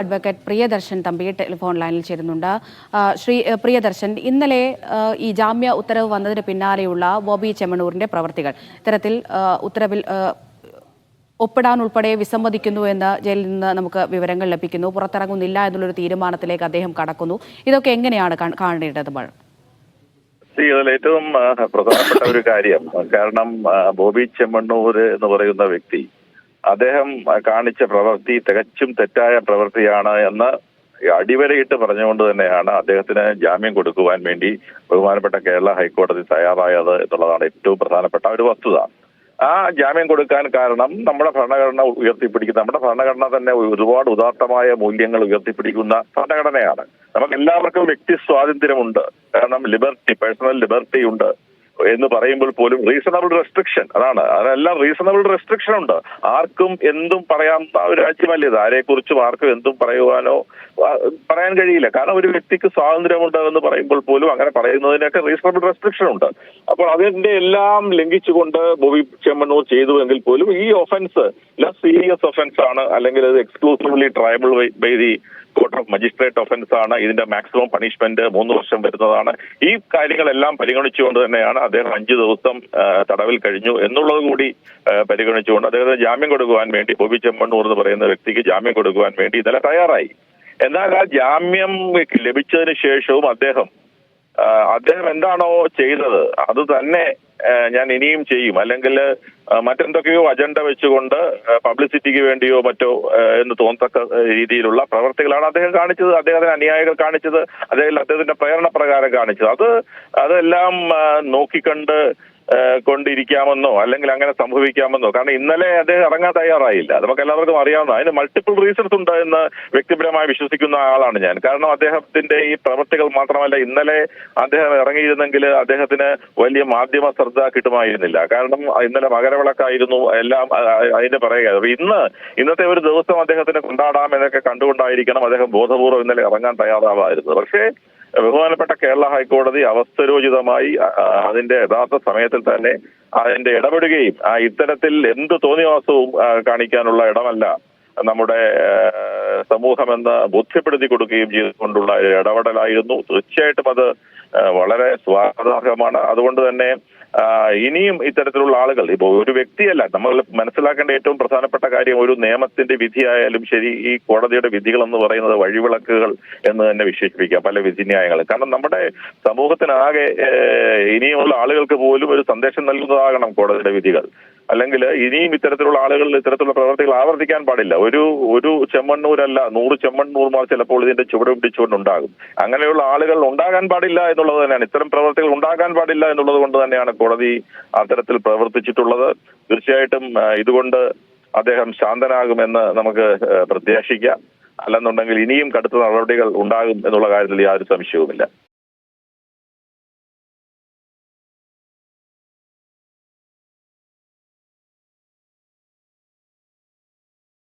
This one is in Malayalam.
അഡ്വക്കേറ്റ് പ്രിയദർശൻ തമ്പി ടെലിഫോൺ ലൈനിൽ ചേരുന്നുണ്ട്. ശ്രീ പ്രിയദർശൻ, ഇന്നലെ ഈ ജാമ്യ ഉത്തരവ് വന്നതിന് പിന്നാലെയുള്ള ബോബി ചെമ്മണ്ണൂരിന്റെ പ്രവർത്തികൾ ഇത്തരത്തിൽ ഉത്തരവിൽ ഒപ്പിടാൻ ഉൾപ്പെടെ വിസമ്മതിക്കുന്നു എന്ന് ജയിലിൽ നിന്ന് നമുക്ക് വിവരങ്ങൾ ലഭിക്കുന്നു. പുറത്തിറങ്ങുന്നില്ല എന്നുള്ളൊരു തീരുമാനത്തിലേക്ക് അദ്ദേഹം കടക്കുന്നു. ഇതൊക്കെ എങ്ങനെയാണ് കാണേണ്ടത്? ഇതിൽ ഏറ്റവും പ്രധാനപ്പെട്ട ഒരു കാര്യം, കാരണം ബോബി ചെമ്മണ്ണൂർ എന്ന് പറയുന്ന വ്യക്തി, അദ്ദേഹം കാണിച്ച പ്രവൃത്തി തികച്ചും തെറ്റായ പ്രവൃത്തിയാണ് എന്ന് അടിവരയിട്ട് പറഞ്ഞുകൊണ്ട് തന്നെയാണ് അദ്ദേഹത്തിന് ജാമ്യം കൊടുക്കുവാൻ വേണ്ടി ബഹുമാനപ്പെട്ട കേരള ഹൈക്കോടതി തയ്യാറായത് എന്നുള്ളതാണ് ഏറ്റവും പ്രധാനപ്പെട്ട ഒരു വസ്തുത. ആ ജാമ്യം കൊടുക്കാൻ കാരണം നമ്മുടെ ഭരണഘടന ഉയർത്തിപ്പിടിക്കുന്ന, നമ്മുടെ ഭരണഘടന തന്നെ ഒരുപാട് ഉദാത്തമായ മൂല്യങ്ങൾ ഉയർത്തിപ്പിടിക്കുന്ന ഭരണഘടനയാണ്. നമുക്ക് എല്ലാവർക്കും വ്യക്തി സ്വാതന്ത്ര്യമുണ്ട്, കാരണം ലിബർട്ടി, പേഴ്സണൽ ലിബർട്ടി ഉണ്ട് എന്ന് പറയുമ്പോൾ പോലും റീസണബിൾ റെസ്ട്രിക്ഷൻ, അതെല്ലാം റീസണബിൾ റെസ്ട്രിക്ഷൻ ഉണ്ട്. ആർക്കും എന്തും പറയാവുന്ന ഒരു രാജ്യമല്ല ഇത്. ആരെക്കുറിച്ചും ആർക്കും എന്തും പറയാൻ കഴിയില്ല. കാരണം ഒരു വ്യക്തിക്ക് സ്വാതന്ത്ര്യമുണ്ട് എന്ന് പറയുമ്പോൾ പോലും അങ്ങനെ പറയുന്നതിനൊക്കെ റീസണബിൾ റെസ്ട്രിക്ഷൻ ഉണ്ട്. അപ്പോൾ അതിന്റെ എല്ലാം ലംഘിച്ചുകൊണ്ട് ബോബി ചെമ്മണ്ണൂർ ചെയ്തു എങ്കിൽ പോലും ഈ ഒഫൻസ് സീരിയസ് ഒഫൻസ് ആണ്, അല്ലെങ്കിൽ ഇത് exclusively triable by the court of magistrate offence ആണ്. ഇതിന്റെ മാക്സിമം പണിഷ്മെന്റ് 3 വർഷം വരുന്നതാണ്. ഈ കാര്യങ്ങളെല്ലാം പരിഗണിച്ചുകൊണ്ട് തന്നെയാണ് അദ്ദേഹം 5 ദിവസം തടവിൽ കഴിഞ്ഞു എന്നുള്ളത് കൂടി പരിഗണിച്ചുകൊണ്ട് അദ്ദേഹത്തിന് ജാമ്യം കൊടുക്കുവാൻ വേണ്ടി, ബോബി ചെമ്മണ്ണൂർ എന്ന് പറയുന്ന വ്യക്തിക്ക് ജാമ്യം കൊടുക്കുവാൻ വേണ്ടി ഇന്നലെ തയ്യാറായി. എന്നാൽ ആ ജാമ്യം ലഭിച്ചതിന് ശേഷവും അദ്ദേഹം എന്താണോ ചെയ്തത് അത് തന്നെ ഞാൻ ഇനിയും ചെയ്യും, അല്ലെങ്കിൽ മറ്റെന്തൊക്കെയോ അജണ്ട വെച്ചുകൊണ്ട് പബ്ലിസിറ്റിക്ക് വേണ്ടിയോ മറ്റോ എന്ന് തോന്നത്തക്ക രീതിയിലുള്ള പ്രവർത്തികളാണ് അദ്ദേഹം കാണിച്ചത്, അദ്ദേഹത്തിന് അനുയായികൾ കാണിച്ചത്, അദ്ദേഹത്തിന്റെ പ്രേരണ പ്രകാരം കാണിച്ചത്. അതെല്ലാം നോക്കിക്കണ്ട് കൊണ്ടിരിക്കാമെന്നോ അല്ലെങ്കിൽ അങ്ങനെ സംഭവിക്കാമെന്നോ, കാരണം ഇന്നലെ അദ്ദേഹം ഇറങ്ങാൻ തയ്യാറായില്ല. നമുക്ക് എല്ലാവർക്കും അറിയാവുന്ന, അതിന് മൾട്ടിപ്പിൾ റീസൺസ് ഉണ്ട് എന്ന് വ്യക്തിപരമായി വിശ്വസിക്കുന്ന ആളാണ് ഞാൻ. കാരണം അദ്ദേഹത്തിന്റെ ഈ പ്രവൃത്തികൾ മാത്രമല്ല, ഇന്നലെ അദ്ദേഹം ഇറങ്ങിയിരുന്നെങ്കിൽ അദ്ദേഹത്തിന് വലിയ മാധ്യമ ശ്രദ്ധ കിട്ടുമായിരുന്നില്ല. കാരണം ഇന്നലെ മകരവിളക്കായിരുന്നു, എല്ലാം അതിന്റെ പറയുക. ഇന്നത്തെ ഒരു ദിവസം അദ്ദേഹത്തിന് കൊണ്ടാടാം എന്നൊക്കെ കണ്ടുകൊണ്ടായിരിക്കണം അദ്ദേഹം ബോധപൂർവ്വം ഇന്നലെ ഇറങ്ങാൻ തയ്യാറാവായിരുന്നത്. പക്ഷേ ബഹുമാനപ്പെട്ട കേരള ഹൈക്കോടതി അവസ്ഥരോചിതമായി അതിന്റെ യഥാർത്ഥ സമയത്തിൽ തന്നെ അതിന്റെ ഇടപെടുകയും ഇത്തരത്തിൽ എന്ത് തോന്നിവാസവും കാണിക്കാനുള്ള ഇടമല്ല നമ്മുടെ സമൂഹമെന്ന് ബോധ്യപ്പെടുത്തി കൊടുക്കുകയും ചെയ്തുകൊണ്ടുള്ള ഇടപെടലായിരുന്നു. തീർച്ചയായിട്ടും അത് വളരെ സ്വാഗതാർഹമാണ്. അതുകൊണ്ട് തന്നെ ഇനിയും ഇത്തരത്തിലുള്ള ആളുകൾ, ഇപ്പോൾ ഒരു വ്യക്തിയല്ല, നമ്മൾ മനസ്സിലാക്കേണ്ട ഏറ്റവും പ്രധാനപ്പെട്ട കാര്യം, ഒരു നിയമത്തിന്റെ വിധിയായാലും ശരി, ഈ കോടതിയുടെ വിധികൾ എന്ന് പറയുന്നത് വഴിവിളക്കുകൾ എന്ന് തന്നെ വിശേഷിപ്പിക്കാം പല വിധിന്യായങ്ങളും. കാരണം നമ്മുടെ സമൂഹത്തിനാകെ ഇനിയുള്ള ആളുകൾക്ക് പോലും ഒരു സന്ദേശം നൽകുന്നതാകണം കോടതിയുടെ വിധികൾ. അല്ലെങ്കിൽ ഇനിയും ഇത്തരത്തിലുള്ള ആളുകൾ ഇത്തരത്തിലുള്ള പ്രവർത്തികൾ ആവർത്തിക്കാൻ പാടില്ല. ഒരു ചെമ്മണ്ണൂരല്ല, 100 ചെമ്മണ്ണൂർമാർ ചിലപ്പോൾ ഇതിന്റെ ചുവട് പിടിച്ചുകൊണ്ടുണ്ടാകും. അങ്ങനെയുള്ള ആളുകൾ ഉണ്ടാകാൻ പാടില്ല എന്നുള്ളത് തന്നെയാണ്, ഇത്തരം പ്രവർത്തികൾ ഉണ്ടാകാൻ പാടില്ല എന്നുള്ളത് കൊണ്ട് തന്നെയാണ് കോടതി അത്തരത്തിൽ പ്രവർത്തിച്ചിട്ടുള്ളത്. തീർച്ചയായിട്ടും ഇതുകൊണ്ട് അദ്ദേഹം ശാന്തനാകുമെന്ന് നമുക്ക് പ്രത്യാശിക്കാം. അല്ലെന്നുണ്ടെങ്കിൽ ഇനിയും കടുത്ത നടപടികൾ ഉണ്ടാകും എന്നുള്ള കാര്യത്തിൽ യാതൊരു സംശയവുമില്ല.